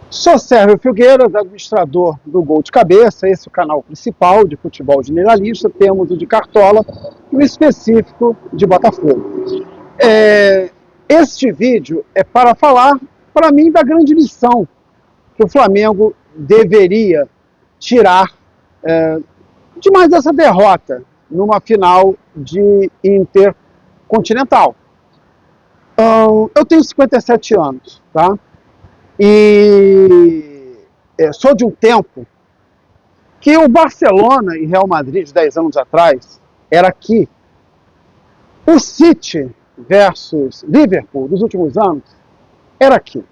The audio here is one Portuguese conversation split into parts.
Sou Sérgio Filgueiras, administrador do Gol de Cabeça, esse é o canal principal de futebol generalista. Temos o de Cartola e o específico de Botafogo. Este vídeo é para falar, para mim, da grande lição que o Flamengo deveria tirar de mais essa derrota numa final de Intercontinental. Eu tenho 57 anos, tá? E sou de um tempo que o Barcelona e Real Madrid, de 10 anos atrás, era aqui. O City versus Liverpool dos últimos anos era aqui.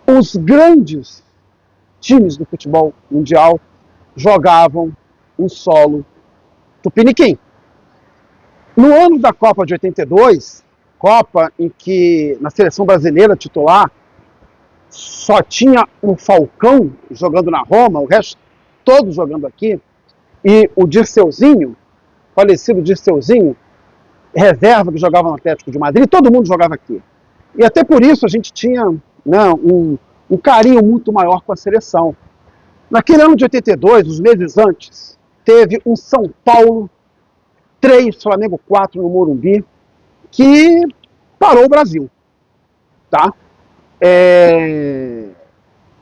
Os grandes times do futebol mundial jogavam um solo tupiniquim. No ano da Copa de 82, Copa em que na seleção brasileira titular só tinha o Falcão jogando na Roma, o resto todos jogando aqui, e o Dirceuzinho, falecido Dirceuzinho, reserva que jogava no Atlético de Madrid, todo mundo jogava aqui. E até por isso a gente tinha um carinho muito maior com a seleção. Naquele ano de 82, os meses antes, teve um São Paulo 3, Flamengo 4 no Morumbi, que parou o Brasil. Tá?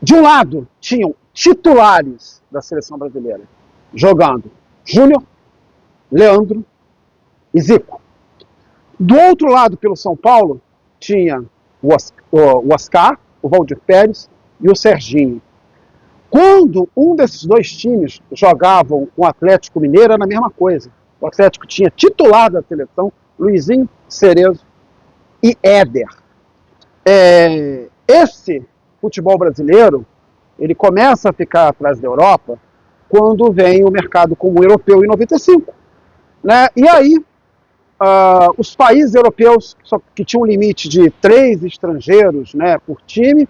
De um lado, tinham titulares da seleção brasileira jogando Júnior, Leandro e Zico. Do outro lado, pelo São Paulo, tinha o Oscar, o Valdir Pérez e o Serginho. Quando um desses dois times jogavam com o Atlético Mineiro, era a mesma coisa. O Atlético tinha titular da seleção, Luizinho, Cerezo e Éder. Esse futebol brasileiro, ele começa a ficar atrás da Europa quando vem o mercado comum europeu em 95. Né? E aí, os países europeus que tinham um limite de 3 estrangeiros, né, por time,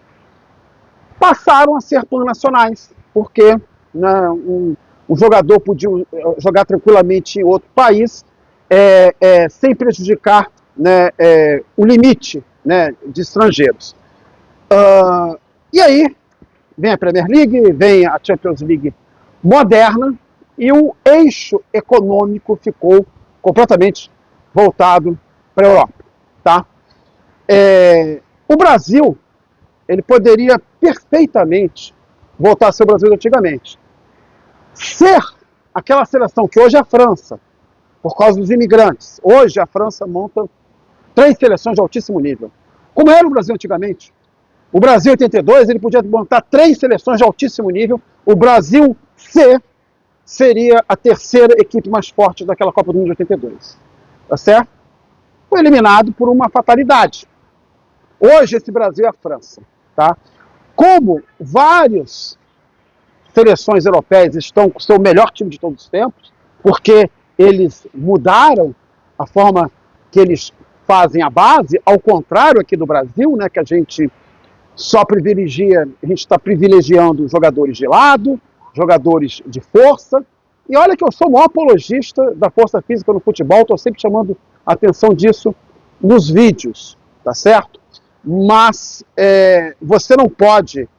passaram a ser planacionais, porque um jogador podia jogar tranquilamente em outro país, sem prejudicar, né, o limite, né, de estrangeiros. E aí vem a Premier League, vem a Champions League moderna, e o eixo econômico ficou completamente voltado para a Europa. Tá? O Brasil, ele poderia perfeitamente voltar a ser o Brasil de antigamente. Ser aquela seleção que hoje é a França, por causa dos imigrantes. Hoje a França monta 3 seleções de altíssimo nível. Como era o Brasil antigamente? O Brasil 82, ele podia montar 3 seleções de altíssimo nível. O Brasil C seria a terceira equipe mais forte daquela Copa do Mundo de 82. Tá certo? Foi eliminado por uma fatalidade. Hoje esse Brasil é a França. Tá? Como várias seleções europeias estão com o seu melhor time de todos os tempos, porque eles mudaram a forma que eles fazem a base, ao contrário aqui do Brasil, né, que a gente só privilegia, a gente está privilegiando jogadores de lado, jogadores de força. E olha que eu sou o maior apologista da força física no futebol, estou sempre chamando a atenção disso nos vídeos, tá certo? Mas você não pode,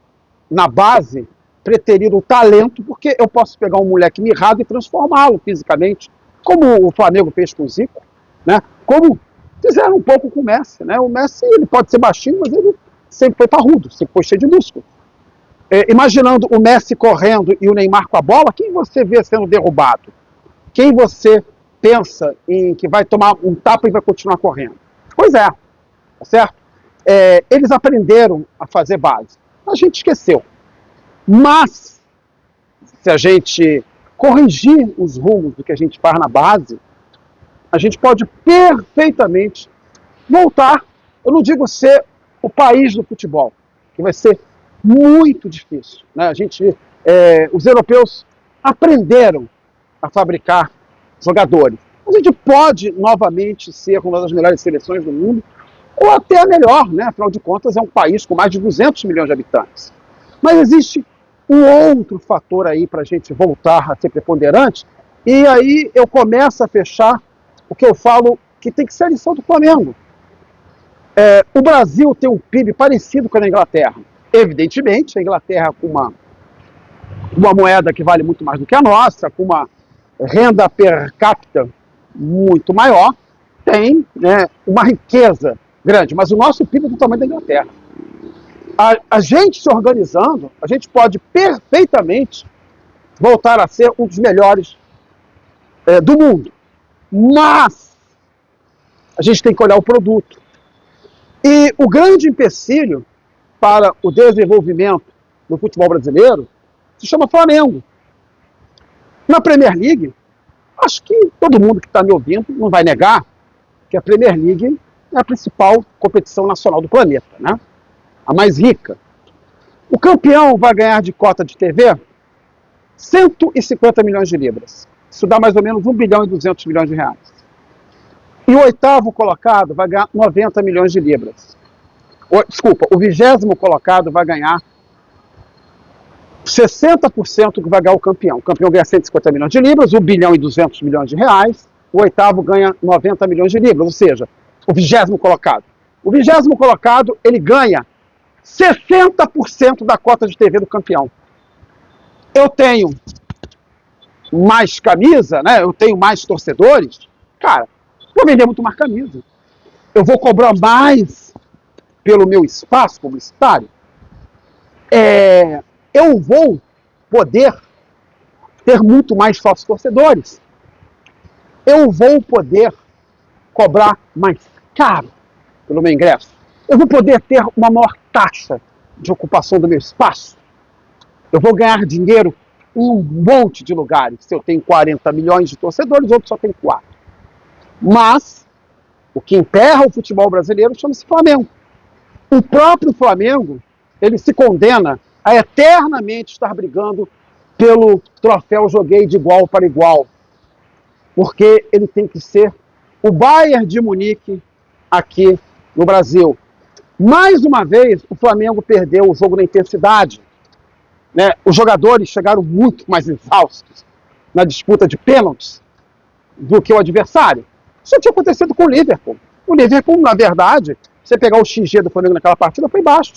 na base, preterir o talento, porque eu posso pegar um moleque mirrado e transformá-lo fisicamente, como o Flamengo fez com o Zico, né? Como fizeram um pouco com o Messi. Né? O Messi, ele pode ser baixinho, mas ele sempre foi parrudo, sempre foi cheio de músculo. Imaginando o Messi correndo e o Neymar com a bola, quem você vê sendo derrubado? Quem você pensa em que vai tomar um tapa e vai continuar correndo? Pois é, tá certo? Eles aprenderam a fazer base. A gente esqueceu. Mas, se a gente corrigir os rumos do que a gente faz na base, a gente pode perfeitamente voltar, eu não digo ser o país do futebol, que vai ser muito difícil. Né? Os europeus aprenderam a fabricar jogadores. A gente pode novamente ser uma das melhores seleções do mundo, ou até a melhor, né? Afinal de contas é um país com mais de 200 milhões de habitantes. Mas existe um outro fator aí para a gente voltar a ser preponderante, e aí eu começo a fechar o que eu falo que tem que ser a lição do Flamengo. O Brasil tem um PIB parecido com a da Inglaterra. Evidentemente, a Inglaterra com uma moeda que vale muito mais do que a nossa, com uma renda per capita muito maior, tem, né, uma riqueza grande, mas o nosso PIB é do tamanho da Inglaterra. A gente se organizando, a gente pode perfeitamente voltar a ser um dos melhores do mundo. Mas a gente tem que olhar o produto. E o grande empecilho para o desenvolvimento do futebol brasileiro se chama Flamengo. Na Premier League, acho que todo mundo que está me ouvindo não vai negar que a Premier League é a principal competição nacional do planeta, né? A mais rica. O campeão vai ganhar de cota de TV 150 milhões de libras. Isso dá mais ou menos 1 bilhão e 200 milhões de reais. E o oitavo colocado vai ganhar 90 milhões de libras. Desculpa, o 20º colocado vai ganhar 60% do que vai ganhar o campeão. O campeão ganha 150 milhões de libras, 1 bilhão e 200 milhões de reais. O oitavo ganha 90 milhões de libras, ou seja, o 20º colocado. O 20º colocado, ele ganha 60% da cota de TV do campeão. Eu tenho mais camisa, né? Eu tenho mais torcedores. Cara, vou vender muito mais camisa. Eu vou cobrar mais pelo meu espaço publicitário. Eu vou poder ter muito mais sócios torcedores. Eu vou poder cobrar mais caro pelo meu ingresso. Eu vou poder ter uma maior taxa de ocupação do meu espaço. Eu vou ganhar dinheiro em um monte de lugares. Se eu tenho 40 milhões de torcedores, outros só tem 4. Mas o que emperra o futebol brasileiro chama-se Flamengo. O próprio Flamengo, ele se condena a eternamente estar brigando pelo troféu Joguei de igual para igual. Porque ele tem que ser o Bayern de Munique aqui no Brasil. Mais uma vez, o Flamengo perdeu o jogo na intensidade. Né? Os jogadores chegaram muito mais exaustos na disputa de pênaltis do que o adversário. Isso tinha acontecido com o Liverpool. O Liverpool, na verdade, você pegar o XG do Flamengo naquela partida, foi baixo.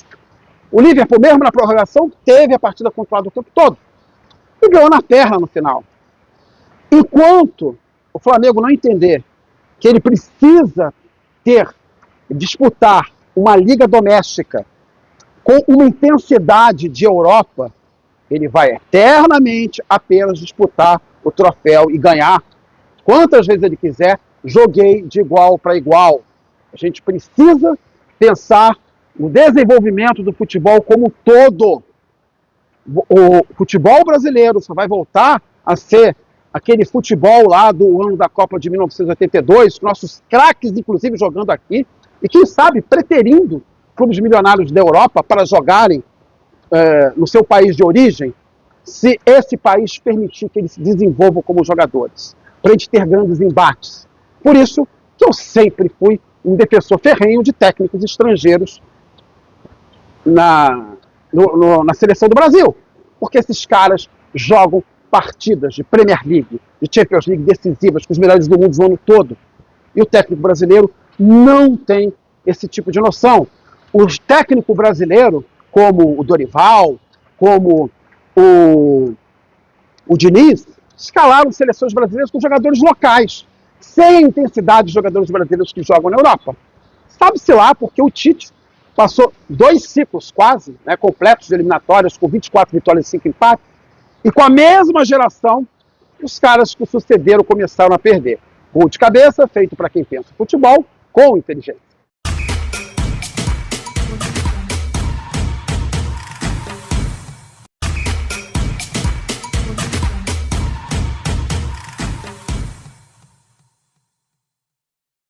O Liverpool, mesmo na prorrogação, teve a partida controlada o tempo todo. E ganhou na perna no final. Enquanto o Flamengo não entender que ele precisa disputar uma liga doméstica com uma intensidade de Europa, ele vai eternamente apenas disputar o troféu e ganhar quantas vezes ele quiser. Joguei de igual para igual. A gente precisa pensar no desenvolvimento do futebol como um todo. O futebol brasileiro só vai voltar a ser aquele futebol lá do ano da Copa de 1982, nossos craques, inclusive, jogando aqui, e quem sabe preterindo clubes milionários da Europa para jogarem no seu país de origem, se esse país permitir que eles se desenvolvam como jogadores, para a gente ter grandes embates. Por isso que eu sempre fui um defensor ferrenho de técnicos estrangeiros na seleção do Brasil, porque esses caras jogam partidas de Premier League, de Champions League decisivas com os melhores do mundo o ano todo. E o técnico brasileiro não tem esse tipo de noção. O técnico brasileiro, como o Dorival, como o Diniz, escalaram seleções brasileiras com jogadores locais, sem a intensidade de jogadores brasileiros que jogam na Europa. Sabe-se lá porque o Tite passou 2 ciclos quase, né, completos de eliminatórias, com 24 vitórias e 5 empates, e com a mesma geração, os caras que sucederam começaram a perder. Gol de cabeça, feito para quem pensa futebol, com inteligência.